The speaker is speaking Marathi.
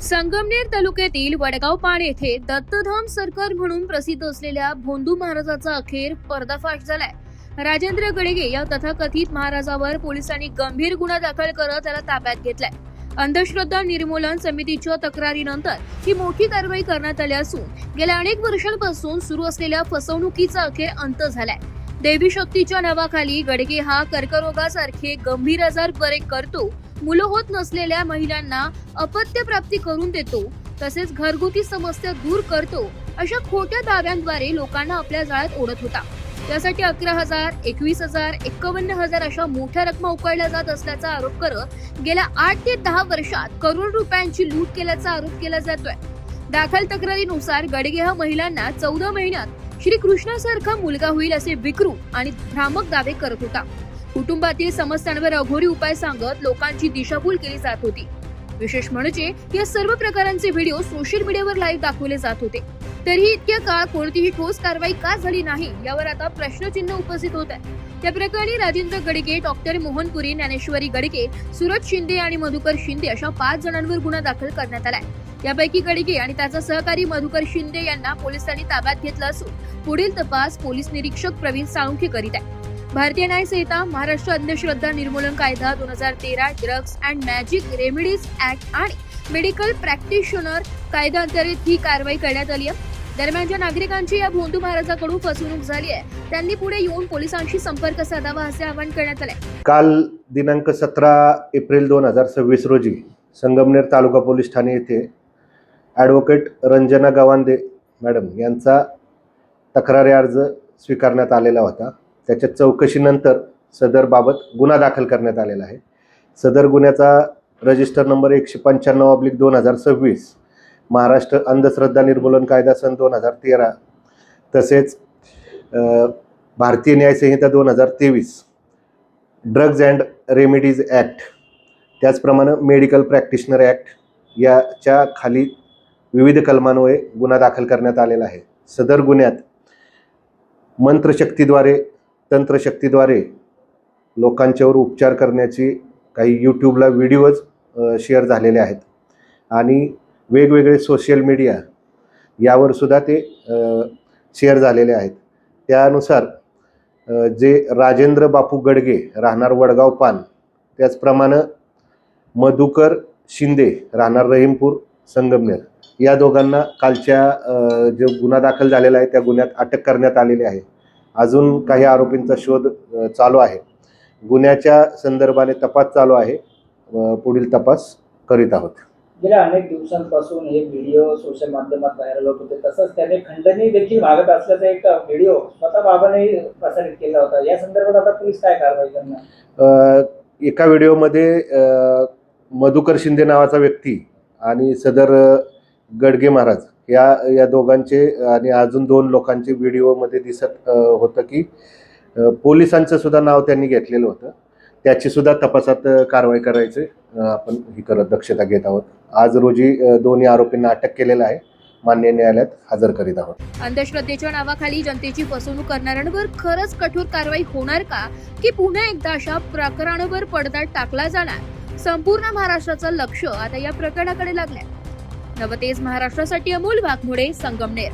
संगमनेर तालुक्यातील वडगाव-पाण येथे दत्तधाम सरकार म्हणून प्रसिद्ध असलेल्या भोंदू महाराजाचा अखेर पर्दाफाश झालाय. राजेंद्र गडगे या तथाकथित महाराजावर पोलिसांनी गंभीर गुन्हा दाखल करत त्याला ताब्यात घेतलाय. अंधश्रद्धा निर्मूलन समितीच्या तक्रारीनंतर ही मोठी कारवाई करण्यात आली असून गेल्या अनेक वर्षांपासून सुरू असलेल्या फसवणुकीचा अखेर अंत झालाय. देवी शक्तीच्या नावाखाली गडगे हा कर्करोगासारखे गंभीर आजार बरे करतो, मुलं होत नसलेल्या महिलांना अपत्य प्राप्ती करून देतो, तसेच घरगुती समस्या दूर करतो अशा खोट्या दाव्यांद्वारे लोकांना आपल्या जाळ्यात ओढत होता. त्यासाठी 11,000, 21,000, 51,000 अशा मोठ्या रकमा उकळल्या जात असल्याचा आरोप करत गेल्या 8 ते 10 वर्षात करोड रुपयांची लूट केल्याचा आरोप केला जातोय. दाखल तक्रारीनुसार गडगे हा महिलांना 14 महिन्यात श्रीकृष्णासारखा मुलगा होईल असे विकृत आणि भ्रामक दावे करत होता. कुटुंबातील समस्यांवर अघोरी उपाय सांगत लोकांची दिशाभूल केली जात होती. विशेष म्हणजे या सर्व प्रकारांचे व्हिडिओ सोशल मीडियावर लाईव्ह दाखवले जात होते. तरीही इतक्या काळ कोणतीही ठोस कारवाई का झाली नाही यावर आता प्रश्नचिन्ह उपस्थित होत आहे. त्या प्रकरणी राजेंद्र गडगे, डॉक्टर मोहनपुरी, ज्ञानेश्वरी गडगे, सूरज शिंदे आणि मधुकर शिंदे अशा 5 जणांवर गुन्हा दाखल करण्यात आलाय. यापैकी गडगे आणि त्याचा सहकारी मधुकर शिंदे यांना पोलिसांनी ताब्यात घेतलं असून पुढील तपास पोलीस निरीक्षक प्रवीण साळुंखे करीत आहे. भारतीय न्याय संहिता, महाराष्ट्र अंधश्रद्धा निर्मूलन कायदा 2013, drugs and magic remedies act आणि मेडिकल प्रॅक्टिशनर कायद्याअंतर्गत ही कारवाई करण्यात आली आहे. दरम्यान ज्या नागरिकांची या भोंदू महाराजाकडून फसवणूक झाली आहे त्यांनी पुढे येऊन पोलिसांशी संपर्क साधावा असे आवाहन करण्यात आले. काल दिनांक 17 एप्रिल 2026 रोजी संगमनेर तालुका पोलीस ठाणे येथे ॲडव्होकेट रंजना गवांदे मॅडम यांचा तक्रारी अर्ज स्वीकारण्यात आलेला होता. त्याच्या चौकशीनंतर सदर बाबत गुन्हा दाखल करण्यात आलेला आहे. सदर गुन्ह्याचा रजिस्टर नंबर 195/2026, महाराष्ट्र अंधश्रद्धा निर्मूलन कायदा सन 2013, तसेच भारतीय न्याय संहिता 2023, ड्रग्ज अँड रेमेडीज ॲक्ट, त्याचप्रमाणे मेडिकल प्रॅक्टिशनर ॲक्ट याच्या खाली विविध कलमान्वये गुन्हा दाखल करण्यात आलेला आहे. सदर गुन्ह्यात मंत्रशक्तीद्वारे, तंत्रशक्तीद्वारे लोकांच्यावर उपचार करण्याची काही यूट्यूबला व्हिडिओज शेअर झालेले आहेत आणि वेगवेगळे सोशल मीडिया यावर सुद्धा ते शेअर झालेले आहेत. त्यानुसार जे राजेंद्र बापू गडगे राहणार वडगाव-पाण, त्याचप्रमाणे मधुकर शिंदे राहणार रहीमपूर संगमनेर, या दोघांना कालच्या जो गुन्हा दाखल झालेला आहे त्या गुन्ह्यात अटक करण्यात आलेली आहे. अजून काही आरोपींचा शोध चालू आहे. गुन्ह्याच्या संदर्भाने तपास चालू आहे. पुढील तपास करीत आहोत. गेल्या अनेक दिवसांपासून हे व्हिडिओ सोशल माध्यमात व्हायरल होत होते. तसंच त्याने खंडणी देखील मागत असल्याचा एक व्हिडिओ स्वतः बाबाने प्रसारित केला होता. या संदर्भात आता पोलीस काय कारवाई करणार? एका व्हिडिओमध्ये मधुकर शिंदे नावाचा व्यक्ती आणि सदर गडगे महाराज या दोघांचे आणि अजून 2 लोकांचे व्हिडिओमध्ये दिसत होतं की पोलिसांचं सुद्धा नाव त्यांनी घेतलेलं होतं. त्याची सुद्धा तपासात कारवाई करायचे आपण ही दक्षता घेत आहोत. आज रोजी दोन्ही आरोपींना अटक केलेलं आहे. मान्य न्यायालयात हजर करीत आहोत. अंधश्रद्धेच्या नावाखाली जनतेची फसवणूक करणाऱ्यांवर खरंच कठोर कारवाई होणार का, की पुन्हा एकदा अशा प्रकरणावर पडदा टाकला जाणार? संपूर्ण महाराष्ट्राचं लक्ष आता या प्रकरणाकडे लागलंय. नवतेज महाराष्ट्रासाठी अमोल वाघमोडे, संगमनेर.